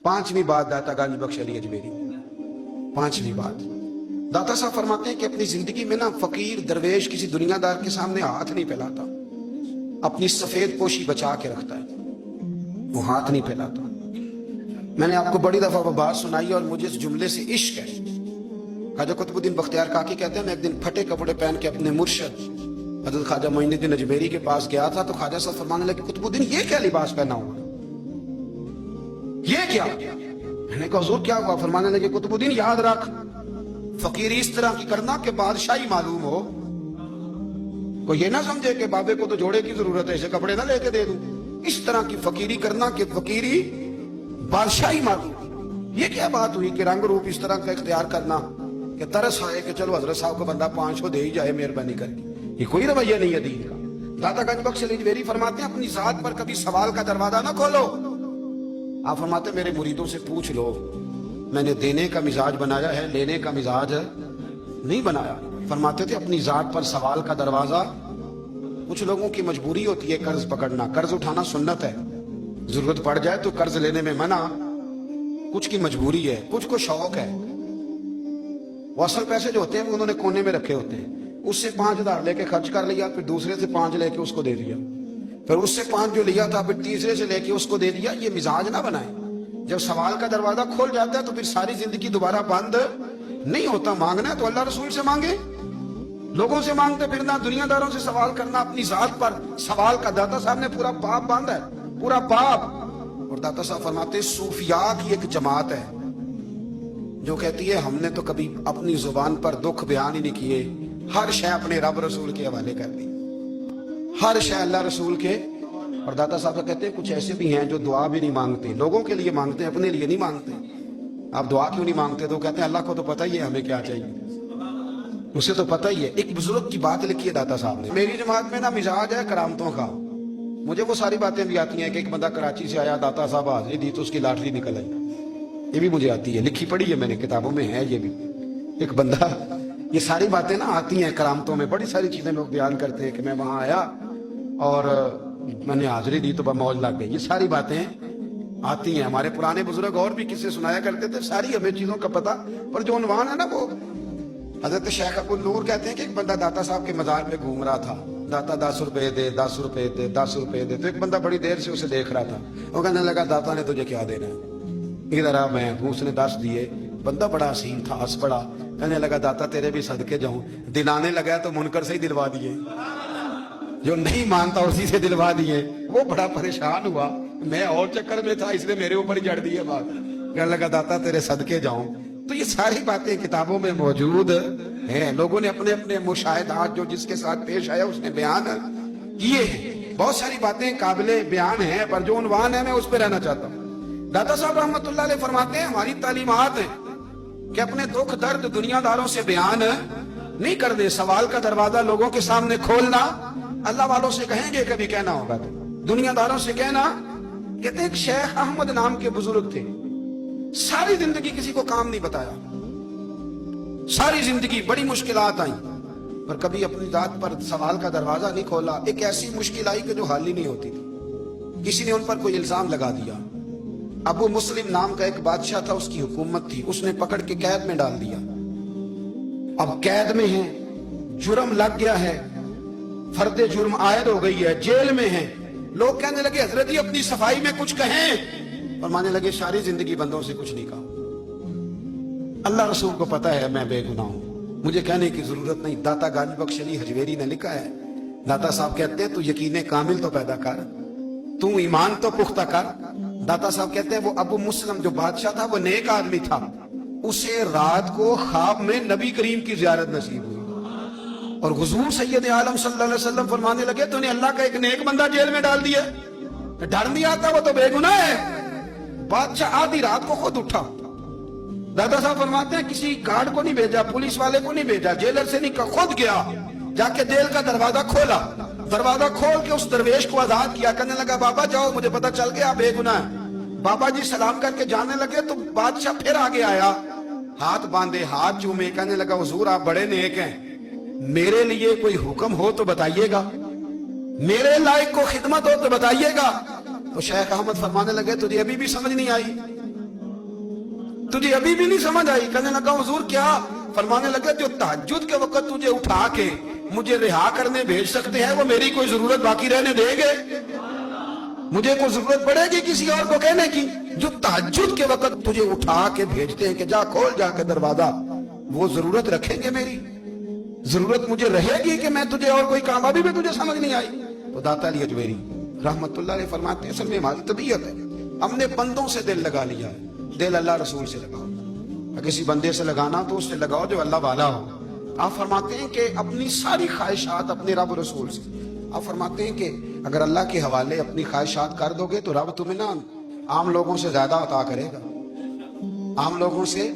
पांचवी बात दाता गंज बख्श अली अजमेरी, पांचवी बात दाता साहब फरमाते हैं कि अपनी जिंदगी में ना फकीर दरवेश किसी दुनियादार के सामने हाथ नहीं फैलाता, अपनी सफेद पोशी बचा के रखता है, वो हाथ नहीं फैलाता। मैंने आपको बड़ी दफा वो बात सुनाई और मुझे इस जुमले से इश्क है। ख्वाजा कुतुबुद्दीन बख्तियार काकी कहते हैं मैं एक दिन फटे कपड़े पहन के अपने मुर्शद हजरत ख्वाजा मोइनुद्दीन अजमेरी के पास गया था, तो ख्वाजा साहब फरमाने लगे कुतुबुद्दीन ये क्या लिबास पहना हुआ, ये क्या? मैंने कहा हुजूर क्या हुआ? फरमाने लगे कुतुबुद्दीन याद रख, फकीरी इस तरह की करना कि बादशाही मालूम हो, कोई ये ना समझे कि बाबे को तो जोड़े की जरूरत है, ऐसे कपड़े ना लेके दे दूं। इस तरह की फकीरी करना कि फकीरी बादशाही मालूम। ये क्या बात हुई कि रंग रूप इस तरह का इख्तियार करना कि तरस आए कि चलो हजरत साहब को बंदा 500 दे ही जाए मेहरबानी करके, ये कोई रवैया नहीं है दीन का। दाता गंज बख्श अली अजमेरी फरमाते हैं अपनी जात पर कभी सवाल का दरवाजा ना खोलो। आप फरमाते मेरे मुरीदों से पूछ लो, मैंने देने का मिजाज बनाया है, लेने का मिजाज नहीं बनाया। फरमाते थे अपनी जात पर सवाल का दरवाजा, कुछ लोगों की मजबूरी होती है कर्ज पकड़ना, कर्ज उठाना सुन्नत है, जरूरत पड़ जाए तो कर्ज लेने में मना, कुछ की मजबूरी है, कुछ को शौक है। वो असल पैसे जो होते हैं वो उन्होंने कोने में रखे होते हैं, उससे 5,000 लेके खर्च कर लिया, फिर दूसरे से 5 लेके उसको दे दिया, फिर उससे 5 जो लिया था फिर तीसरे से लेके उसको दे दिया। ये मिजाज ना बनाए। जब सवाल का दरवाजा खोल जाता है तो फिर सारी जिंदगी दोबारा बंद नहीं होता। मांगना है तो अल्लाह रसूल से मांगे, लोगों से मांगते फिरना, दुनियादारों से सवाल करना, अपनी जात पर सवाल का दाता साहब ने पूरा बाप बांधा है, पूरा बाप। और दाता साहब फरमाते सूफिया की एक जमात है जो कहती है हमने तो कभी अपनी जुबान पर दुख बयान ही नहीं किए, हर शय अपने रब रसूल के हवाले कर दी, हर शय अल्लाह रसूल के। और दाता साहब कहते हैं कुछ ऐसे भी हैं जो दुआ भी नहीं मांगते, लोगों के लिए मांगते हैं, अपने लिए नहीं मांगते। आप दुआ क्यों नहीं मांगते? तो कहते हैं अल्लाह को तो पता ही है हमें क्या चाहिए, उसे तो पता ही है। एक बुजुर्ग की बात लिखी है दाता साहब ने, मेरी जमात में ना मिजाज है करामतों का, मुझे वो सारी बातें भी आती हैं कि एक बंदा कराची से आया, दाता साहब हाजिरी दी तो उसकी लॉटरी निकल आई, ये भी मुझे आती है, लिखी पढ़ी है मैंने, किताबों में है ये भी। एक बंदा, ये सारी बातें ना आती हैं करामतों में, बड़ी सारी चीजें लोग बयान करते हैं कि मैं वहां आया और मैंने हाजिरी दी तो मौज लग गई, ये सारी बातें आती हैं। हमारे पुराने बुजुर्ग और भी किस्से सुनाया करते थे, सारी हमें चीजों का पता, पर जो उन्वान है ना वो हजरत शेख अब्दुल नूर कहते हैं कि एक बंदा दाता साहब के मजार पे घूम रहा था, दाता 10 रुपए दे, 10 रुपए दे, 10 रुपए दे। तो एक बंदा बड़ी देर से उसे देख रहा था, वो कहने लगा दाता ने तुझे क्या देना है, इधर आ मैं हूं। उसने 10 दिए। बंदा बड़ा हसीन था, हंस पड़ा, कहने लगा दाता तेरे भी सदके जाऊं। दिलाने लगा तो मुनकर से ही दिलवा दिए, जो नहीं मानता उसी से दिलवा दिए। वो बड़ा परेशान हुआ, मैं और चक्कर में था इसलिए मेरे ऊपर ही जड़ दी है बात। कहने लगा दाता तेरे सदके जाऊं। तो ये सारी बातें किताबों में मौजूद है, लोगों ने अपने अपने मुशाहिदात जो जिसके साथ पेश आया उसने बयान किए हैं। बहुत सारी बातें काबिले बयान है, पर जो उन्वान है मैं उस पर रहना चाहता हूँ। दाता साहब रहमतुल्लाह अलैह फरमाते हैं हमारी तालीमात है कि अपने दुख दर्द दुनियादारों से बयान नहीं कर दे, सवाल का दरवाजा लोगों के सामने खोलना। अल्लाह वालों से कहेंगे कभी कहना होगा तो दुनियादारों से कहना। कहते एक शेख अहमद नाम के बुजुर्ग थे, सारी जिंदगी किसी को काम नहीं बताया, सारी जिंदगी बड़ी मुश्किलात आई, पर कभी अपनी जात पर सवाल का दरवाजा नहीं खोला। एक ऐसी मुश्किल आई कि जो हाल ही नहीं होती थी, किसी ने उन पर कोई इल्जाम लगा दिया। अबू मुस्लिम नाम का एक बादशाह था, उसकी हुकूमत थी, उसने पकड़ के कैद में डाल दिया। अब कैद में है, जुर्म लग गया है, फर्दे जुर्म आयद हो गई है, जेल में है। लोग कहने लगे हजरत जी अपनी सफाई में कुछ कहें, और मानने लगे सारी जिंदगी बंदों से कुछ नहीं कहा, अल्लाह रसूल को पता है मैं बेगुनाह हूं, मुझे कहने की जरूरत नहीं। दाता गंज बख्श अली अजमेरी ने लिखा है, दाता साहब कहते हैं तू यकीन कामिल तो पैदा कर, तू ईमान तो पुख्ता कर। दाता साहब कहते हैं वो अबू मुस्लिम जो बादशाह था वो नेक आदमी था, उसे रात को ख्वाब में नबी करीम की जियारत नसीब हुई और हुजूर सैयद आलम सल्लल्लाहु अलैहि वसल्लम फरमाने लगे तूने अल्लाह का एक नेक बंदा जेल में डाल दिया, डर नहीं आता, वो तो बेगुनाह है। बादशाह आधी रात को खुद उठा। दादा साहब फरमाते हैं किसी गार्ड को नहीं भेजा, पुलिस वाले को नहीं भेजा, जेलर से नहीं, खुद गया, जाके जेल का दरवाजा खोला, दरवाजा खोल के उस दरवेश को आजाद किया। कहने लगा बाबा जाओ, मुझे पता चल गया बेगुनाह है। बाबा जी सलाम करके जाने लगे तो बादशाह फिर आगे आया, हाथ बांधे, हाथ चूमे, कहने लगा हुजूर आप बड़े नेक हैं, मेरे लिए कोई हुक्म हो तो बताइएगा, मेरे लायक को खिदमत हो तो बताइएगा। तो शेख अहमद फरमाने लगे तुझे अभी भी समझ नहीं आई, تجھے ابھی بھی نہیں سمجھ آئی؟ کہنے لگا حضور کیا؟ فرمانے لگا جو تہجد کے وقت تجھے اٹھا کے مجھے رہا کرنے بھیج سکتے ہیں وہ میری کوئی ضرورت باقی رہنے دیں گے؟ مجھے کوئی ضرورت پڑے گی کسی اور کو کہنے کی؟ جو تہجد کے وقت تجھے اٹھا کے بھیجتے ہیں کہ جا کھول جا کے دروازہ، وہ ضرورت رکھیں گے میری؟ ضرورت مجھے رہے گی کہ میں تجھے اور کوئی کام؟ ابھی بھی تجھے سمجھ نہیں آئی؟ تو داتا علی اجمیری رحمت اللہ علیہ فرماتے ہیں اصل میں ہماری طبیعت ہے، ہم نے بندوں سے دل لگا لیا ہے، دل اللہ رسول سے لگاؤ۔ کسی بندے سے لگانا تو اس سے لگاؤ جو اللہ والا ہو۔ آپ فرماتے ہیں کہ اپنی ساری خواہشات اپنے رب رسول سے، آپ فرماتے ہیں کہ اگر اللہ کے حوالے اپنی خواہشات کر دو گے تو رب تمہیں نا عام لوگوں سے زیادہ عطا کرے گا، عام لوگوں سے